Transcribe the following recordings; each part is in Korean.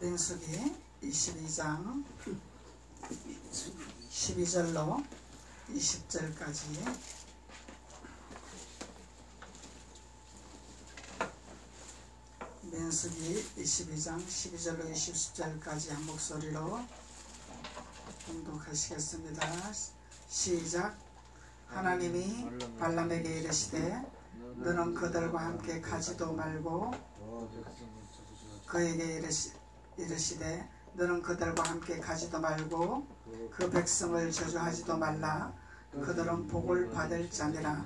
민수기 22장 12절로 20절까지 민수기 22장 12절로 20절까지 한 목소리로 봉독하시겠습니다. 시작. 하나님이 발람에게 이르시되 너는 그들과 함께 가지도 말고 그에게 이르시되 너는 그들과 함께 가지도 말고 그 백성을 저주하지도 말라. 그들은 복을 받을 자니라.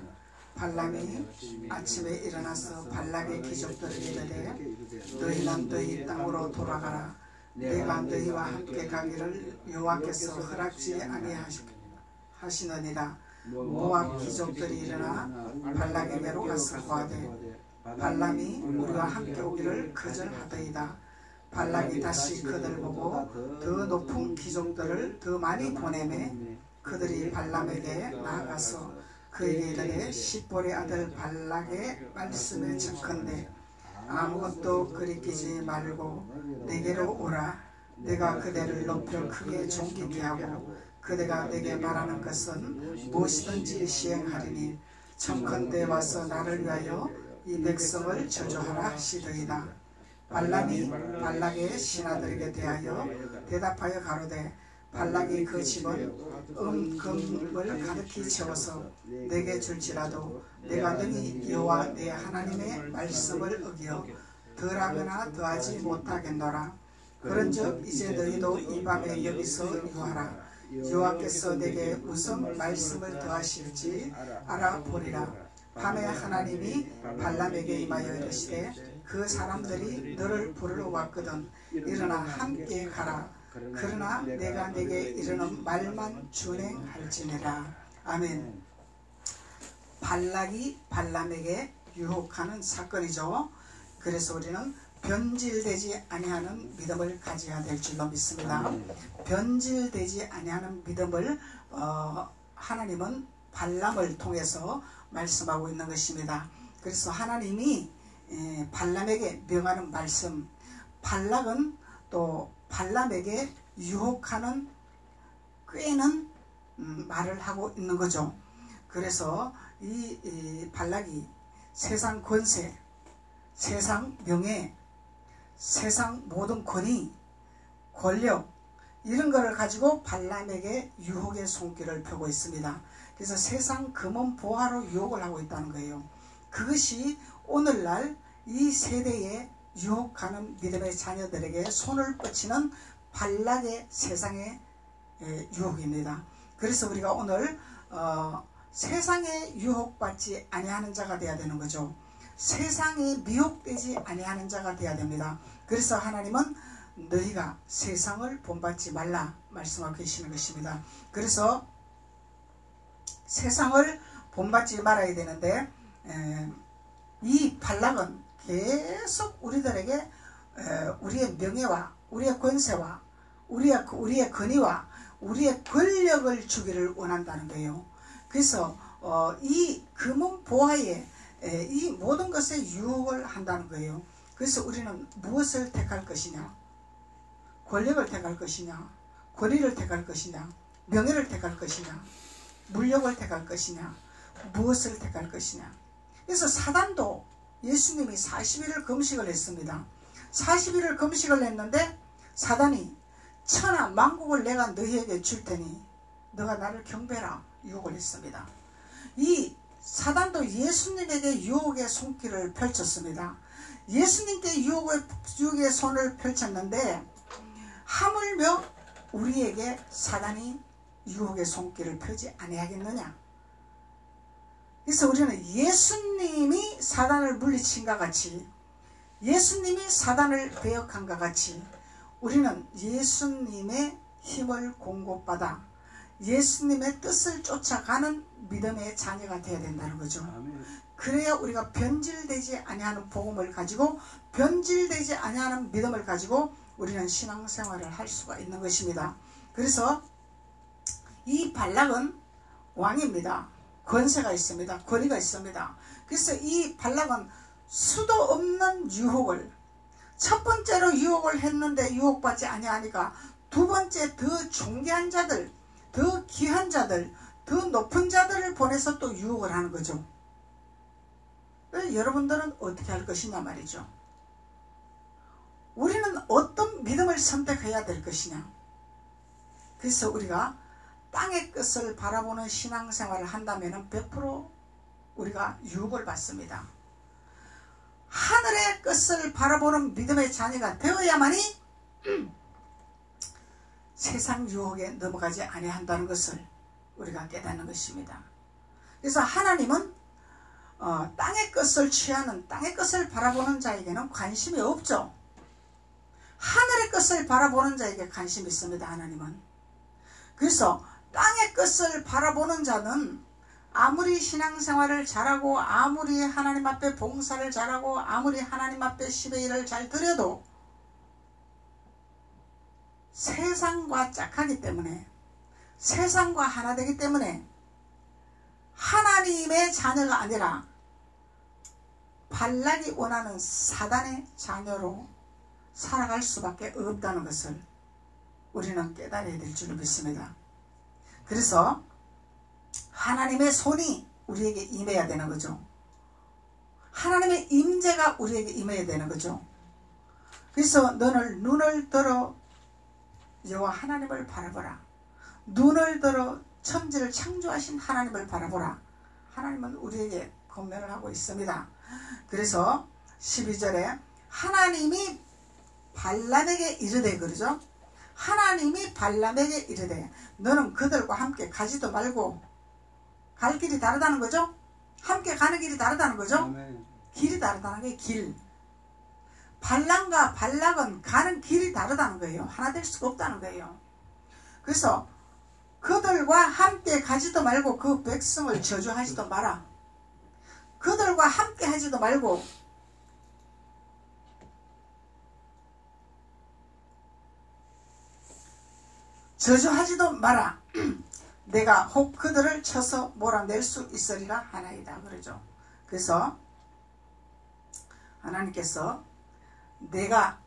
발람이 아침에 일어나서 발락의 귀족들에게 이르되 너희는 너희 땅으로 돌아가라. 내가 너희와 함께 가기를 여호와께서 허락지 아니하시느니라. 모압 귀족들이 일어나 발락에게로 가서 고하되 발람이 우리와 함께 오기를 거절하더이다. 발락이 다시 그들 보고 더 높은 귀족들을 더 많이 보내매 그들이 발람에게 나아가서 그에게 이르되 십볼의 아들 발락의 말씀에 적건대 아무것도 그리끼지 말고 내게로 오라. 내가 그대를 높여 크게 존귀케 하고 그대가 내게 말하는 것은 무엇이든지 시행하리니 청컨대 와서 나를 위하여 이 백성을 저주하라 하시더이다. 발람이 발락의 신하들에게 대하여 대답하여 가로되 발락이 그 집은 금을 가득히 채워서 내게 줄지라도 내가 능히 여호와 내 하나님의 말씀을 어기어 덜하거나 더하지 못하겠노라. 그런즉 이제 너희도 이 밤에 여기서 유하라. 여호와께서 내게 무슨 말씀을 더하실지 알아보리라. 밤에 하나님이 발람에게 임하여 이르시되 그 사람들이 너를 부르러 왔거든 일어나 함께 가라. 그러나 내가 내게 이르는 말만 준행할지니라. 아멘. 발락이 발람에게 유혹하는 사건이죠. 그래서 우리는 변질되지 아니하는 믿음을 가져야 될 줄로 믿습니다. 변질되지 아니하는 믿음을 하나님은 발람을 통해서 말씀하고 있는 것입니다. 그래서 하나님이 발람에게 명하는 말씀, 발락은 또 발람에게 유혹하는 꾀는 말을 하고 있는 거죠. 그래서 이 발락이 세상 권세, 세상 명예, 세상 모든 권위, 권력 이런 거를 가지고 발람에게 유혹의 손길을 펴고 있습니다. 그래서 세상 금은 보화로 유혹을 하고 있다는 거예요. 그것이 오늘날 이 세대에 유혹하는 믿음의 자녀들에게 손을 뻗치는 발락의 세상의 유혹입니다. 그래서 우리가 오늘 세상에 유혹받지 아니하는 자가 되어야 되는 거죠. 세상에 미혹되지 아니하는 자가 되어야 됩니다. 그래서 하나님은 너희가 세상을 본받지 말라 말씀하고 계시는 것입니다. 그래서 세상을 본받지 말아야 되는데 이 발락은 계속 우리들에게 우리의 명예와 우리의 권세와 우리의 권위와 우리의 권력을 주기를 원한다는 거예요. 그래서 이 금은 보화에 이 모든 것에 유혹을 한다는 거예요. 그래서 우리는 무엇을 택할 것이냐? 권력을 택할 것이냐? 권위를 택할 것이냐? 명예를 택할 것이냐? 물욕을 택할 것이냐? 무엇을 택할 것이냐? 그래서 사단도 예수님이 40일을 금식을 했습니다. 40일을 금식을 했는데 사단이 천하 만국을 내가 너희에게 줄 테니 너가 나를 경배라 유혹을 했습니다. 이 사단도 예수님에게 유혹의 손길을 펼쳤습니다. 예수님께 유혹의 손을 펼쳤는데 하물며 우리에게 사단이 유혹의 손길을 펴지 아니하겠느냐. 그래서 우리는 예수님이 사단을 물리친과 같이 예수님이 사단을 배역한과 같이 우리는 예수님의 힘을 공급받아 예수님의 뜻을 쫓아가는 믿음의 자녀가 되어야 된다는 거죠. 그래야 우리가 변질되지 아니하는 복음을 가지고 변질되지 아니하는 믿음을 가지고 우리는 신앙생활을 할 수가 있는 것입니다. 그래서 이 발락은 왕입니다. 권세가 있습니다. 권위가 있습니다. 그래서 이 발락은 수도 없는 유혹을 첫 번째로 유혹을 했는데 유혹받지 아니하니까 두 번째 더 존귀한 자들, 더 귀한 자들, 더 높은 자들을 보내서 또 유혹을 하는 거죠. 여러분들은 어떻게 할 것이냐 말이죠. 우리는 어떤 믿음을 선택해야 될 것이냐. 그래서 우리가 땅의 것을 바라보는 신앙생활을 한다면 100% 우리가 유혹을 받습니다. 하늘의 것을 바라보는 믿음의 자녀가 되어야만이 세상 유혹에 넘어가지 아니한다는 것을 우리가 깨닫는 것입니다. 그래서 하나님은 땅의 것을 취하는, 땅의 것을 바라보는 자에게는 관심이 없죠. 하늘의 것을 바라보는 자에게 관심이 있습니다. 하나님은. 그래서 땅의 것을 바라보는 자는 아무리 신앙생활을 잘하고 아무리 하나님 앞에 봉사를 잘하고 아무리 하나님 앞에 10의 1을 잘 드려도 세상과 짝하기 때문에, 세상과 하나 되기 때문에 하나님의 자녀가 아니라 발락이 원하는 사단의 자녀로 살아갈 수밖에 없다는 것을 우리는 깨달아야 될 줄 믿습니다. 그래서 하나님의 손이 우리에게 임해야 되는 거죠. 하나님의 임재가 우리에게 임해야 되는 거죠. 그래서 너는 눈을 들어 여호와 하나님을 바라보라. 눈을 들어 천지를 창조하신 하나님을 바라보라. 하나님은 우리에게 권면을 하고 있습니다. 그래서 12절에 하나님이 발람에게 이르되, 그러죠? 하나님이 발람에게 이르되 너는 그들과 함께 가지도 말고, 갈 길이 다르다는 거죠. 함께 가는 길이 다르다는 거죠. 아멘. 길이 다르다는 게 길. 발람과 발락은 가는 길이 다르다는 거예요. 하나 될 수가 없다는 거예요. 그래서 그들과 함께 가지도 말고 그 백성을 저주하지도 마라. 그들과 함께 하지도 말고 저주하지도 마라. 내가 혹 그들을 쳐서 몰아낼 수 있으리라 하나이다. 그러죠. 그래서 하나님께서 내가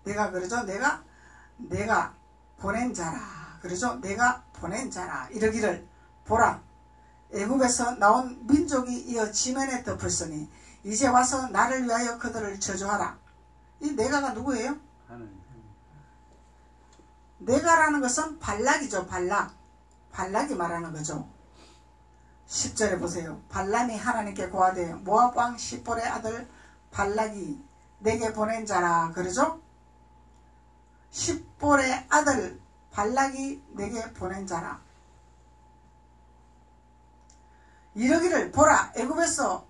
그러죠. 내가 보낸 자라. 그러죠. 내가 보낸 자라. 이러기를 보라. 애굽에서 나온 민족이 이어 지면에 덮었으니 이제 와서 나를 위하여 그들을 저주하라. 이 내가가 누구예요? 하나님. 내가라는 것은 발락이죠. 발락이 말하는 거죠. 10절에 보세요. 발람이 하나님께 고하되 모압 왕 시볼의 아들 발락이 내게 보낸 자라. 그러죠. 시볼의 아들 발락이 내게 보낸 자라. 이러기를 보라. 애굽에서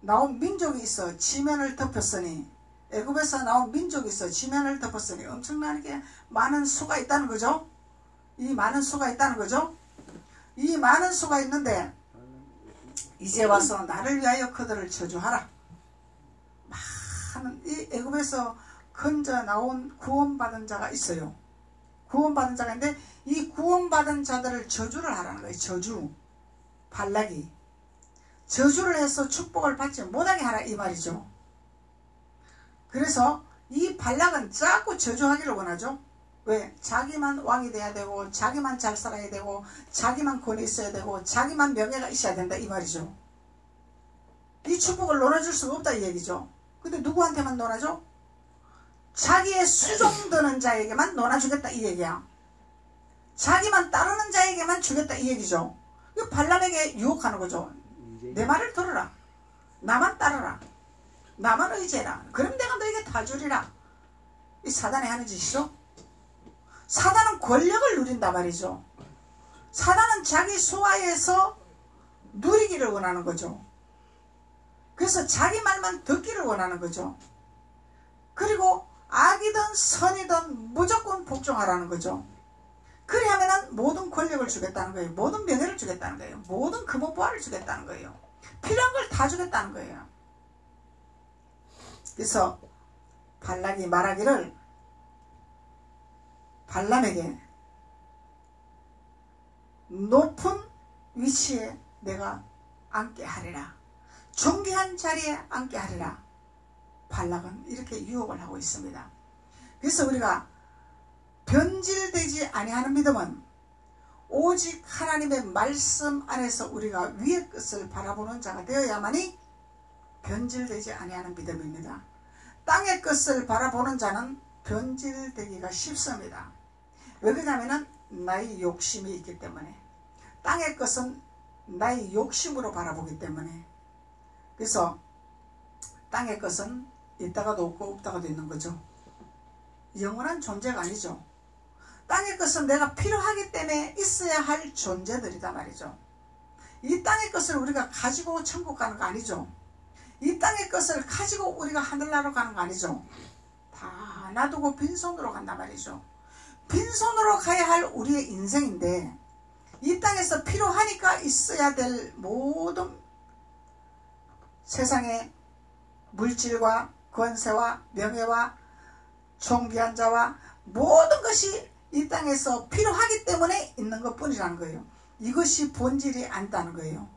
나온 민족이 있어 지면을 덮었으니, 애굽에서 나온 민족이 있어 지면을 덮었으니 엄청나게 많은 수가 있다는 거죠. 이 많은 수가 있다는 거죠. 이 많은 수가 있는데 이제 와서 나를 위하여 그들을 저주하라. 많은 이 애굽에서 건져 나온 구원받은 자가 있어요. 구원받은 자가 있는데 이 구원받은 자들을 저주를 하라는 거예요. 저주. 발락이 저주를 해서 축복을 받지 못하게 하라 이 말이죠. 그래서 이 발락은 자꾸 저주하기를 원하죠. 왜? 자기만 왕이 돼야 되고 자기만 잘 살아야 되고 자기만 권위 있어야 되고 자기만 명예가 있어야 된다 이 말이죠. 이 축복을 논아줄 수가 없다 이 얘기죠. 근데 누구한테만 논아줘? 자기의 수종드는 자에게만 논아주겠다 이 얘기야. 자기만 따르는 자에게만 주겠다 이 얘기죠. 이거 발람에게 유혹하는 거죠. 내 말을 들어라. 나만 따르라. 나만 의지해라. 그럼 내가 너에게 다 주리라. 이 사단이 하는 짓이죠. 사단은 권력을 누린단 말이죠. 사단은 자기 수하에서 누리기를 원하는 거죠. 그래서 자기 말만 듣기를 원하는 거죠. 그리고 악이든 선이든 무조건 복종하라는 거죠. 그리하면은 모든 권력을 주겠다는 거예요. 모든 명예를 주겠다는 거예요. 모든 금호부활을 주겠다는 거예요. 필요한 걸 다 주겠다는 거예요. 그래서 발락이 말하기를 발람에게 높은 위치에 내가 앉게 하리라. 존귀한 자리에 앉게 하리라. 발락은 이렇게 유혹을 하고 있습니다. 그래서 우리가 변질되지 아니하는 믿음은 오직 하나님의 말씀 안에서 우리가 위의 것을 바라보는 자가 되어야만이 변질되지 아니하는 믿음입니다. 땅의 것을 바라보는 자는 변질되기가 쉽습니다. 왜 그러냐면 나의 욕심이 있기 때문에, 땅의 것은 나의 욕심으로 바라보기 때문에. 그래서 땅의 것은 있다가도 없고 없다가도 있는 거죠. 영원한 존재가 아니죠. 땅의 것은 내가 필요하기 때문에 있어야 할 존재들이다 말이죠. 이 땅의 것을 우리가 가지고 천국 가는 거 아니죠. 이 땅의 것을 가지고 우리가 하늘나라로 가는 거 아니죠. 다 놔두고 빈손으로 간단 말이죠. 빈손으로 가야 할 우리의 인생인데, 이 땅에서 필요하니까 있어야 될 모든 세상의 물질과 권세와 명예와 존귀한 자와 모든 것이 이 땅에서 필요하기 때문에 있는 것 뿐이라는 거예요. 이것이 본질이 아니다는 거예요.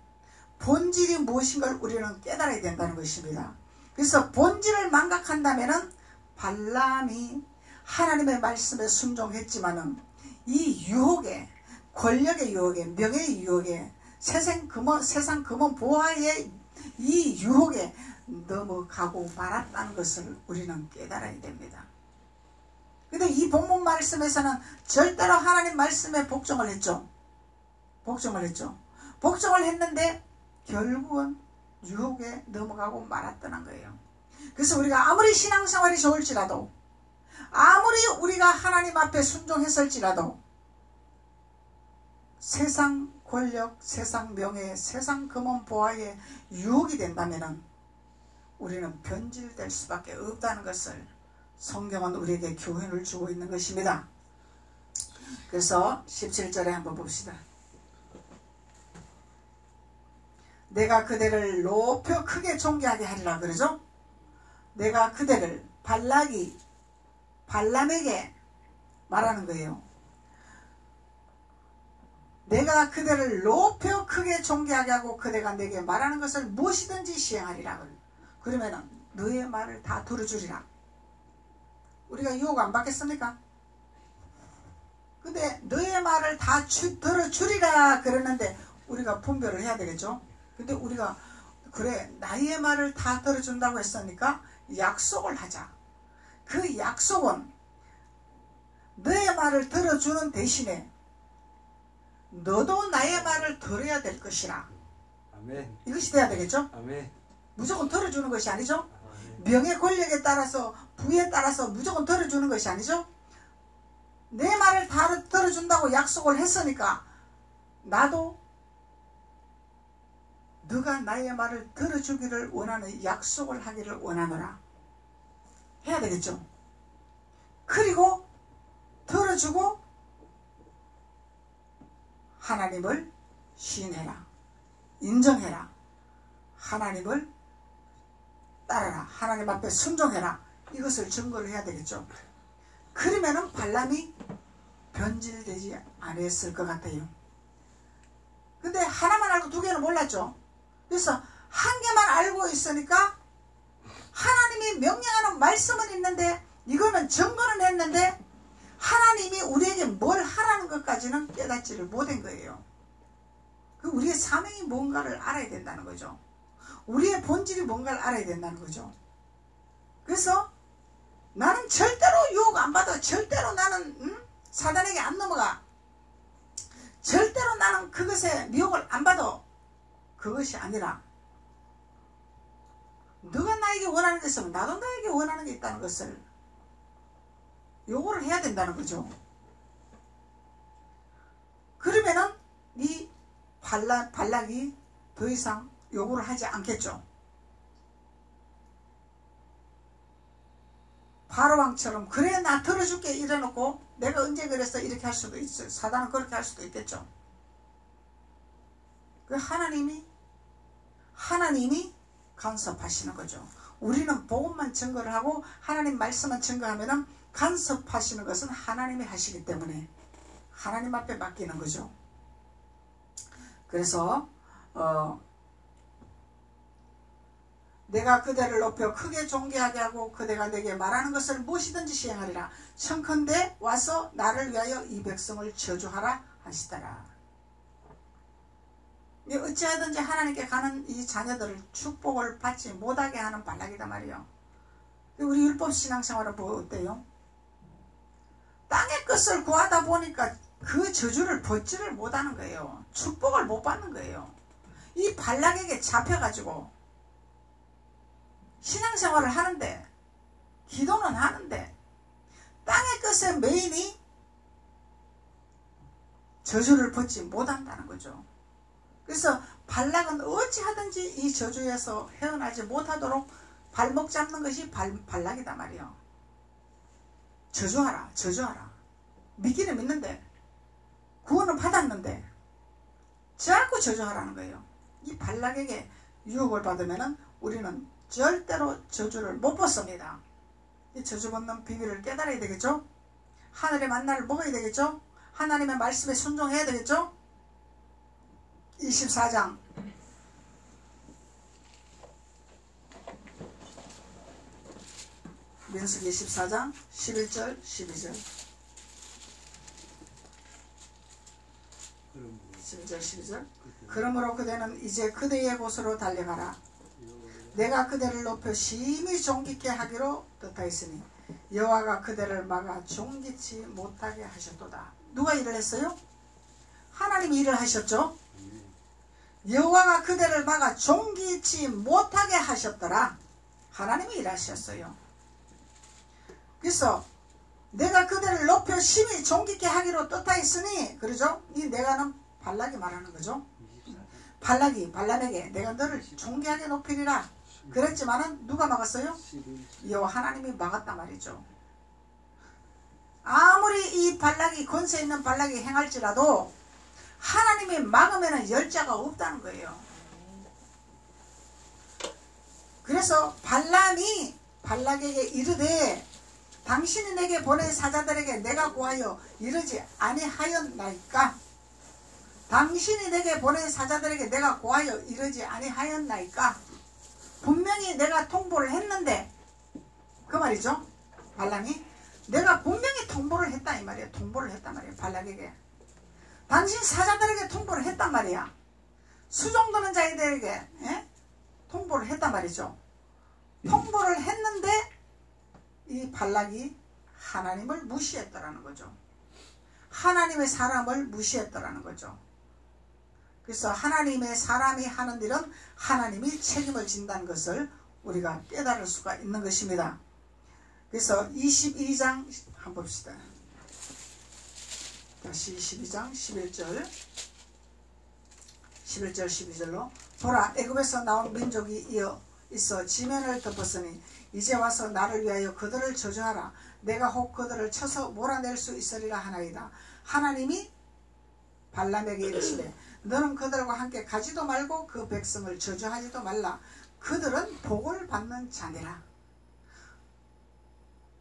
본질이 무엇인가를 우리는 깨달아야 된다는 것입니다. 그래서 본질을 망각한다면 발람이 하나님의 말씀에 순종했지만은 이 유혹에, 권력의 유혹에, 명예의 유혹에, 세상 금원 보화의 이 유혹에 넘어가고 말았다는 것을 우리는 깨달아야 됩니다. 근데 이 본문 말씀에서는 절대로 하나님 말씀에 복종을 했죠. 복종을 했는데 결국은 유혹에 넘어가고 말았다는 거예요. 그래서 우리가 아무리 신앙생활이 좋을지라도, 아무리 우리가 하나님 앞에 순종했을지라도 세상 권력, 세상 명예, 세상 금원 보화에 유혹이 된다면 우리는 변질될 수밖에 없다는 것을 성경은 우리에게 교훈을 주고 있는 것입니다. 그래서 17절에 한번 봅시다. 내가 그대를 높여 크게 존귀하게 하리라 그러죠. 내가 그대를, 발락이 발람에게 말하는 거예요. 내가 그대를 높여 크게 존귀하게 하고 그대가 내게 말하는 것을 무엇이든지 시행하리라. 그러면은 너의 말을 다 들어주리라. 우리가 유혹 안 받겠습니까? 근데 너의 말을 다 들어주리라 그러는데 우리가 분별을 해야 되겠죠. 근데 우리가 그래 나의 말을 다 들어준다고 했으니까 약속을 하자. 그 약속은 너의 말을 들어주는 대신에 너도 나의 말을 들어야 될 것이라. 아멘. 이것이 돼야 되겠죠. 아멘. 무조건 들어주는 것이 아니죠. 명예 권력에 따라서 부에 따라서 무조건 들어주는 것이 아니죠. 내 말을 다 들어준다고 약속을 했으니까 나도 너가 나의 말을 들어주기를 원하는 약속을 하기를 원하노라. 해야 되겠죠. 그리고 들어주고 하나님을 시인해라. 인정해라. 하나님을 따라라. 하나님 앞에 순종해라. 이것을 증거를 해야 되겠죠. 그러면은 발람이 변질되지 않았을 것 같아요. 근데 하나만 알고 두 개는 몰랐죠. 그래서 한 개만 알고 있으니까 하나님이 명령하는 말씀은 있는데 이거는 증거는 했는데 하나님이 우리에게 뭘 하라는 것까지는 깨닫지를 못한 거예요. 그 우리의 사명이 뭔가를 알아야 된다는 거죠. 우리의 본질이 뭔가를 알아야 된다는 거죠. 그래서 나는 절대로 유혹 안 받아. 절대로 나는 사단에게 안 넘어가. 절대로 나는 그것에 미혹을 안 받아. 그것이 아니라 너가 나에게 원하는 게 있으면 나도 나에게 원하는 게 있다는 것을 요구를 해야 된다는 거죠. 그러면은 이 발락이 더 이상 요구를 하지 않겠죠. 바로왕처럼 그래 나 들어줄게 이래놓고 내가 언제 그랬어 이렇게 할 수도 있어요. 사단은 그렇게 할 수도 있겠죠. 그 하나님이 간섭하시는 거죠. 우리는 복음만 증거를 하고 하나님 말씀만 증거하면은 간섭하시는 것은 하나님이 하시기 때문에 하나님 앞에 맡기는 거죠. 그래서 내가 그대를 높여 크게 존귀하게 하고 그대가 내게 말하는 것을 무엇이든지 시행하리라. 청컨대 와서 나를 위하여 이 백성을 저주하라 하시더라. 어찌하든지 하나님께 가는 이 자녀들을 축복을 받지 못하게 하는 발락이다 말이요. 우리 율법 신앙생활은 뭐 어때요? 땅의 것을 구하다 보니까 그 저주를 벗지를 못하는 거예요. 축복을 못 받는 거예요. 이 발락에게 잡혀가지고 신앙생활을 하는데, 기도는 하는데 땅의 것에 메인이 저주를 벗지 못한다는 거죠. 그래서 발락은 어찌하든지 이 저주에서 헤어나지 못하도록 발목 잡는 것이 발락이다 말이요. 저주하라, 저주하라. 믿기는 믿는데, 구원은 받았는데 자꾸 저주하라는 거예요. 이 발락에게 유혹을 받으면 우리는 절대로 저주를 못 벗습니다. 이 저주 벗는 비밀을 깨달아야 되겠죠? 하늘의 만나를 먹어야 되겠죠? 하나님의 말씀에 순종해야 되겠죠? 24장 민수기 24장 11절 12절 11절 12절 그러므로 그대는 이제 그대의 곳으로 달려가라. 내가 그대를 높여 심히 존귀케 하기로 뜻하였으니 여호와가 그대를 막아 존귀치 못하게 하셨도다. 누가 일을 했어요? 하나님이 일을 하셨죠. 여호와가 그대를 막아 존귀치 못하게 하셨더라. 하나님이 일하셨어요. 그래서 내가 그대를 높여 심히 존귀케 하기로 뜻하였으니, 그러죠? 이 내가는 발락이 말하는 거죠. 발락이 발람에게 내가 너를 존귀하게 높이리라 그랬지만은 누가 막았어요? 여호와 하나님이 막았단 말이죠. 아무리 이 발락이 권세 있는 발락이 행할지라도 하나님이 막으면 열자가 없다는 거예요. 그래서 발람이 발락에게 이르되 당신이 내게 보낸 사자들에게 내가 구하여 이르지 아니하였나이까? 당신이 내게 보낸 사자들에게 내가 구하여 이르지 아니하였나이까? 분명히 내가 통보를 했는데, 그 말이죠. 발람이 내가 분명히 통보를 했다 이 말이에요. 통보를 했단 말이에요. 발락에게 당신 사자들에게 통보를 했단 말이야. 수종드는 자들에게 통보를 했단 말이죠. 통보를 했는데 이 발락이 하나님을 무시했더라는 거죠. 하나님의 사람을 무시했더라는 거죠. 그래서 하나님의 사람이 하는 일은 하나님이 책임을 진다는 것을 우리가 깨달을 수가 있는 것입니다. 그래서 22장 한번 봅시다. 다시 22장 11절 12절로 보라, 애굽에서 나온 민족이 이어 있어 지면을 덮었으니 이제 와서 나를 위하여 그들을 저주하라. 내가 혹 그들을 쳐서 몰아낼 수 있으리라 하나이다. 하나님이 발람에게 이르시되 너는 그들과 함께 가지도 말고 그 백성을 저주하지도 말라. 그들은 복을 받는 자니라.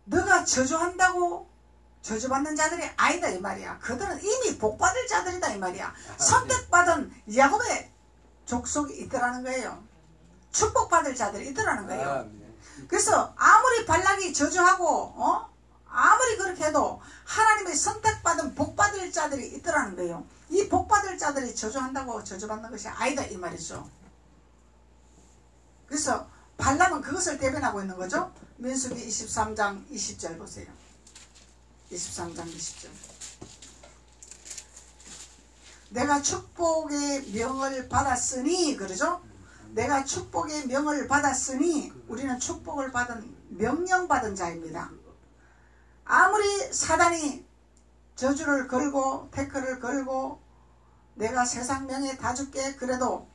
너가 저주한다고 저주받는 자들이 아니다 이 말이야. 그들은 이미 복받을 자들이다 이 말이야. 선택받은 야곱의 족속이 있더라는 거예요. 축복받을 자들이 있더라는 거예요. 그래서 아무리 발락이 저주하고 아무리 그렇게 해도 하나님의 선택받은 복받을 자들이 있더라는 거예요. 이 복받을 자들이 저주한다고 저주받는 것이 아니다 이 말이죠. 그래서 발람은 그것을 대변하고 있는 거죠. 민수기 23장 20절 보세요. 23장 20절 내가 축복의 명을 받았으니, 그러죠? 내가 축복의 명을 받았으니, 우리는 축복을 받은 명령받은 자입니다. 아무리 사단이 저주를 걸고 태클을 걸고 내가 세상 명예 다 줄게 그래도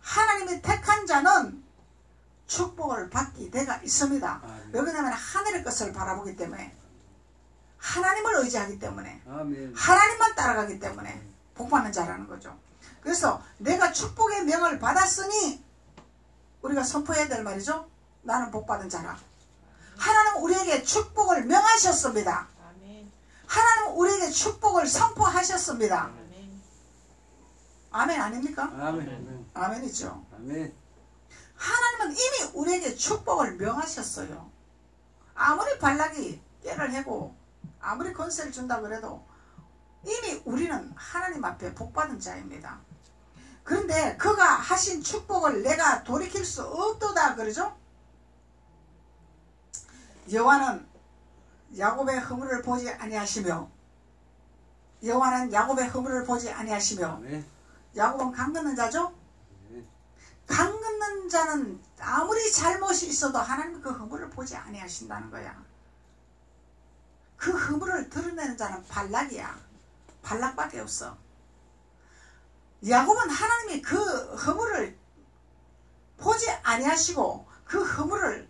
하나님이 택한 자는 축복을 받기 대가 있습니다. 왜 그러냐면 하늘의 것을 바라보기 때문에, 하나님을 의지하기 때문에, 하나님만 따라가기 때문에 복받는 자라는 거죠. 그래서 내가 축복의 명을 받았으니 우리가 선포해야 될 말이죠. 나는 복받은 자라. 하나님은 우리에게 축복을 명하셨습니다. 하나님은 우리에게 축복을 선포하셨습니다. 아멘 아닙니까? 아멘. 아멘이죠. 아멘. 하나님은 하나님은 이미 우리에게 축복을 명하셨어요. 아무리 발락이 깨를 해고 아무리 권세를 준다 그래도 이미 우리는 하나님 앞에 복받은 자입니다. 그런데 그가 하신 축복을 내가 돌이킬 수 없도다 그러죠. 여호와는 야곱의 허물을 보지 아니하시며 여호와는 야곱의 허물을 보지 아니하시며 야곱은 강 긋는 자죠. 강 긋는 자는 아무리 잘못이 있어도 하나님 그 허물을 보지 아니하신다는 거야. 그 허물을 드러내는 자는 발락이야. 발락밖에 없어. 야곱은 하나님이 그 허물을 보지 아니하시고 그 허물을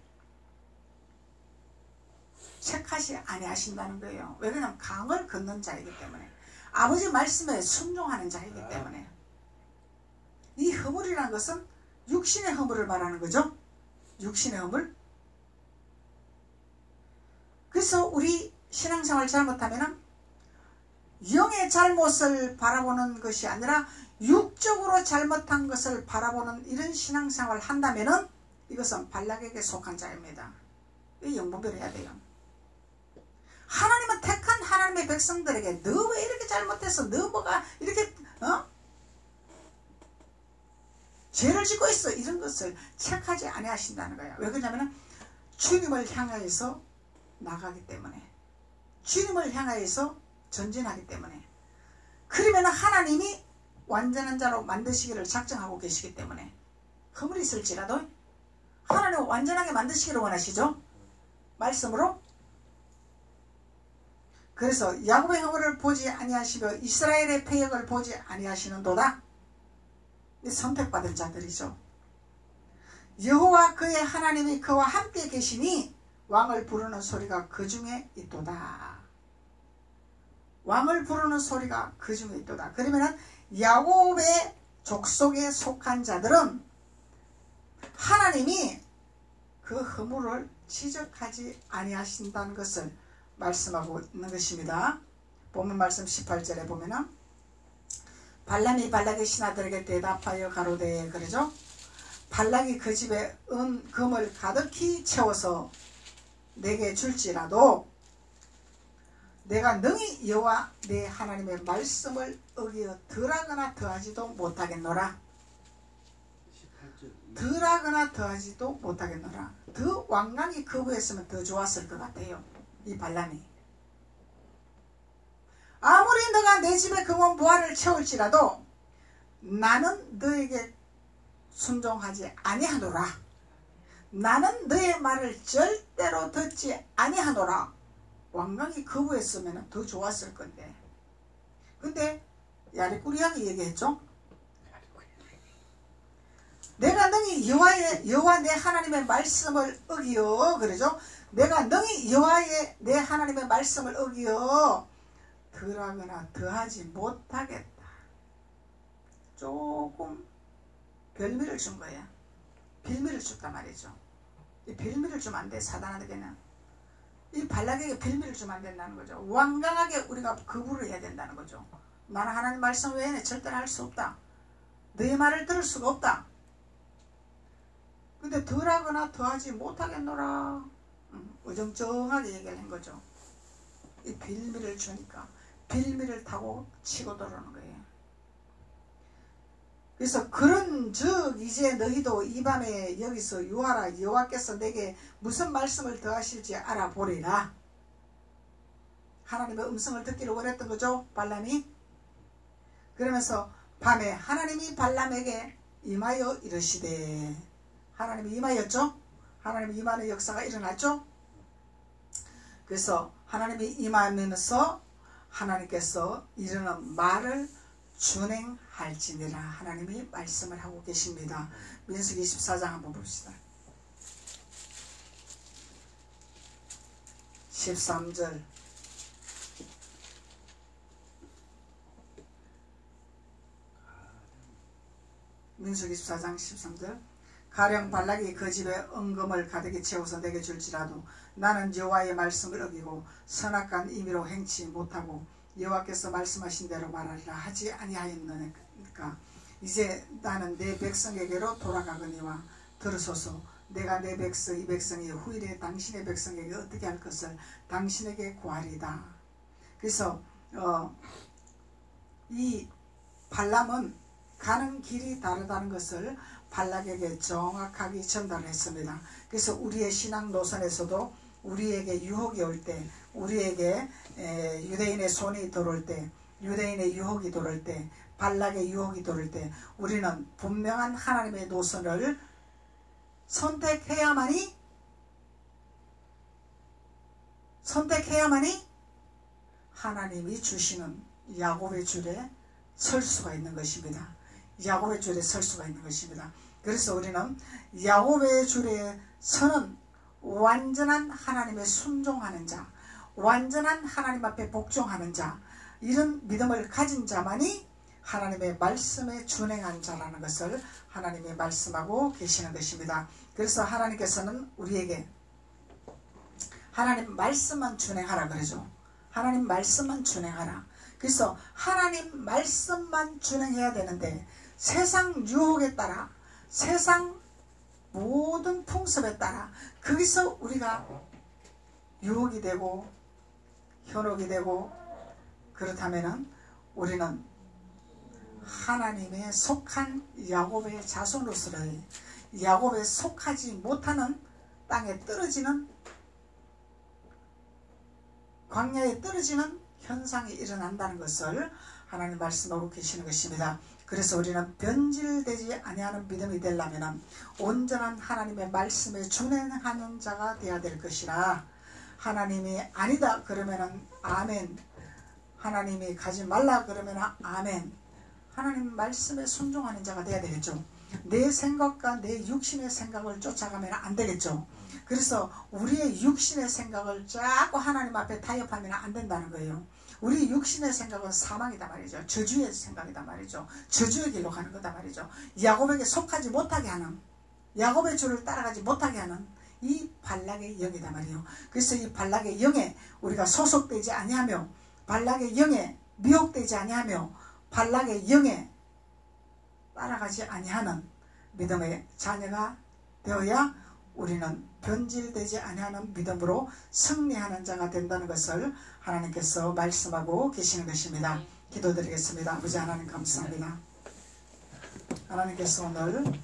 책하지 아니하신다는 거예요. 왜냐하면 강을 긋는 자이기 때문에 아버지 말씀에 순종하는 자이기 때문에 이 허물이라는 것은 육신의 허물을 말하는 거죠. 육신의 허물. 그래서 우리 신앙생활 잘못하면 영의 잘못을 바라보는 것이 아니라 육적으로 잘못한 것을 바라보는 이런 신앙생활을 한다면 이것은 발락에게 속한 자입니다. 이 영분별해야 돼요. 하나님은 택한 하나님의 백성들에게 너 왜 이렇게 잘못했어? 너 뭐가 이렇게 죄를 짓고 있어? 이런 것을 체크하지 아니하신다는 거야. 왜 그러냐면 주님을 향하여서 나가기 때문에 주님을 향하여서 전진하기 때문에 그러면 하나님이 완전한 자로 만드시기를 작정하고 계시기 때문에 허물이 있을지라도 하나님은 완전하게 만드시기를 원하시죠. 말씀으로. 그래서 야곱의 허물을 보지 아니하시며 이스라엘의 패역을 보지 아니하시는도다. 선택받은 자들이죠. 여호와 그의 하나님이 그와 함께 계시니 왕을 부르는 소리가 그 중에 있도다. 왕을 부르는 소리가 그 중에 있도다. 그러면 야곱의 족속에 속한 자들은 하나님이 그 허물을 지적하지 아니하신다는 것을 말씀하고 있는 것입니다. 본문 말씀 18절에 보면은 발람이 발락의 신하들에게 대답하여 가로되 그러죠. 발락이 그 집에 금을 가득히 채워서 내게 줄지라도 내가 능히 여호와 내 하나님의 말씀을 어기어 덜하거나 더하지도 못하겠노라. 덜하거나 더하지도 못하겠노라. 더 완강히 거부했으면 더 좋았을 것 같아요. 이 발람이. 아무리 너가 내 집에 금은 보화를 채울지라도 나는 너에게 순종하지 아니하노라. 나는 너의 말을 절대로 듣지 아니하노라. 완강히 거부했으면 더 좋았을 건데. 근데 야리꾸리하게 얘기했죠. 내가 능히 여호와 내 하나님의 말씀을 어기어 그러죠. 내가 능히 여호와의 내 하나님의 말씀을 어기어 덜하거나 더하지 못하겠다. 조금 별미를 준 거야. 빌미를 줬단 말이죠. 이 빌미를 주면 안 돼. 사단에게는. 이 발락에게 빌미를 주면 안 된다는 거죠. 완강하게 우리가 거부를 해야 된다는 거죠. 나는 하나님 말씀 외에는 절대로 할 수 없다. 너의 말을 들을 수가 없다. 근데 덜하거나 더하지 못하겠노라. 어정쩡하게 얘기를 한 거죠. 이 빌미를 주니까 빌미를 타고 치고 들어오는 거예요. 그래서 그런즉 이제 너희도 이 밤에 여기서 유하라. 여호와께서 내게 무슨 말씀을 더하실지 알아보리라. 하나님의 음성을 듣기를 원했던 거죠. 발람이. 그러면서 밤에 하나님이 발람에게 임하여 이르시되 하나님이 임하였죠. 하나님이 임하는 역사가 일어났죠. 그래서 하나님이 임하면서 하나님께서 이르는 말을 준행할지니라 하나님이 말씀을 하고 계십니다. 민수기 24장 한번 봅시다. 13절 민수기 24장 13절 가령 발락이 그 집에 은금을 가득히 채워서 내게 줄지라도 나는 여호와의 말씀을 어기고 선악한 임의로 행치 못하고 여호와께서 말씀하신 대로 말하리라 하지 아니하였느니까 이제 나는 내 백성에게로 돌아가거니와 들으소서. 내가 내 백성 이 백성이 후일에 당신의 백성에게 어떻게 할 것을 당신에게 구하리다. 그래서 이 발람은 가는 길이 다르다는 것을 발락에게 정확하게 전달했습니다. 그래서 우리의 신앙 노선에서도 우리에게 유혹이 올 때, 우리에게 유대인의 손이 들어올 때, 유대인의 유혹이 들어올 때, 발락의 유혹이 들어올 때 우리는 분명한 하나님의 노선을 선택해야만이 하나님이 주시는 야곱의 줄에 설 수가 있는 것입니다. 야곱의 줄에 설 수가 있는 것입니다. 그래서 우리는 야곱의 줄에 서는 완전한 하나님의 순종하는 자, 완전한 하나님 앞에 복종하는 자, 이런 믿음을 가진 자만이 하나님의 말씀에 준행한 자라는 것을 하나님이 말씀하고 계시는 것입니다. 그래서 하나님께서는 우리에게 하나님 말씀만 준행하라 그러죠. 하나님 말씀만 준행하라. 그래서 하나님 말씀만 준행해야 되는데 세상 유혹에 따라, 세상 모든 풍습에 따라 거기서 우리가 유혹이 되고 현혹이 되고 그렇다면 우리는 하나님에 속한 야곱의 자손으로서의 야곱에 속하지 못하는 땅에 떨어지는, 광야에 떨어지는 현상이 일어난다는 것을 하나님 말씀하고 계시는 것입니다. 그래서 우리는 변질되지 아니하는 믿음이 되려면 온전한 하나님의 말씀에 준행하는 자가 되어야 될 것이라. 하나님이 아니다 그러면 아멘, 하나님이 가지 말라 그러면 아멘, 하나님 말씀에 순종하는 자가 되어야 되겠죠. 내 생각과 내 육신의 생각을 쫓아가면 안 되겠죠. 그래서 우리의 육신의 생각을 자꾸 하나님 앞에 타협하면 안 된다는 거예요. 우리 육신의 생각은 사망이다 말이죠. 저주의 생각이다 말이죠. 저주의 길로 가는 거다 말이죠. 야곱에게 속하지 못하게 하는, 야곱의 줄을 따라가지 못하게 하는 이 발락의 영이다 말이에요. 그래서 이 발락의 영에 우리가 소속되지 아니하며, 발락의 영에 미혹되지 아니하며, 발락의 영에 따라가지 아니하는 믿음의 자녀가 되어야 우리는 변질되지 아니하는 믿음으로 승리하는 자가 된다는 것을 하나님께서 말씀하고 계시는 것입니다. 기도드리겠습니다. 아버지 하나님 감사합니다. 하나님께서 오늘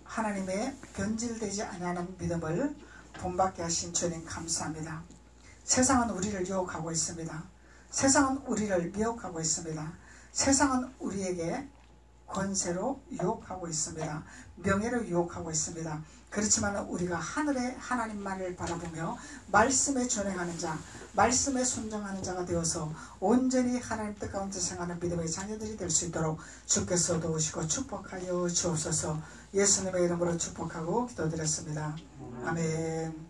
하나님의 변질되지 아니하는 믿음을 본받게 하신 주님 감사합니다. 세상은 우리를 유혹하고 있습니다. 세상은 우리를 미혹하고 있습니다. 세상은 우리에게 권세로 유혹하고 있습니다. 명예로 유혹하고 있습니다. 그렇지만 우리가 하늘의 하나님만을 바라보며 말씀에 준행하는 자, 말씀에 순종하는 자가 되어서 온전히 하나님 뜻 가운데 생활하는 믿음의 자녀들이 될 수 있도록 주께서 도우시고 축복하여 주옵소서. 예수님의 이름으로 축복하고 기도드렸습니다. 아멘.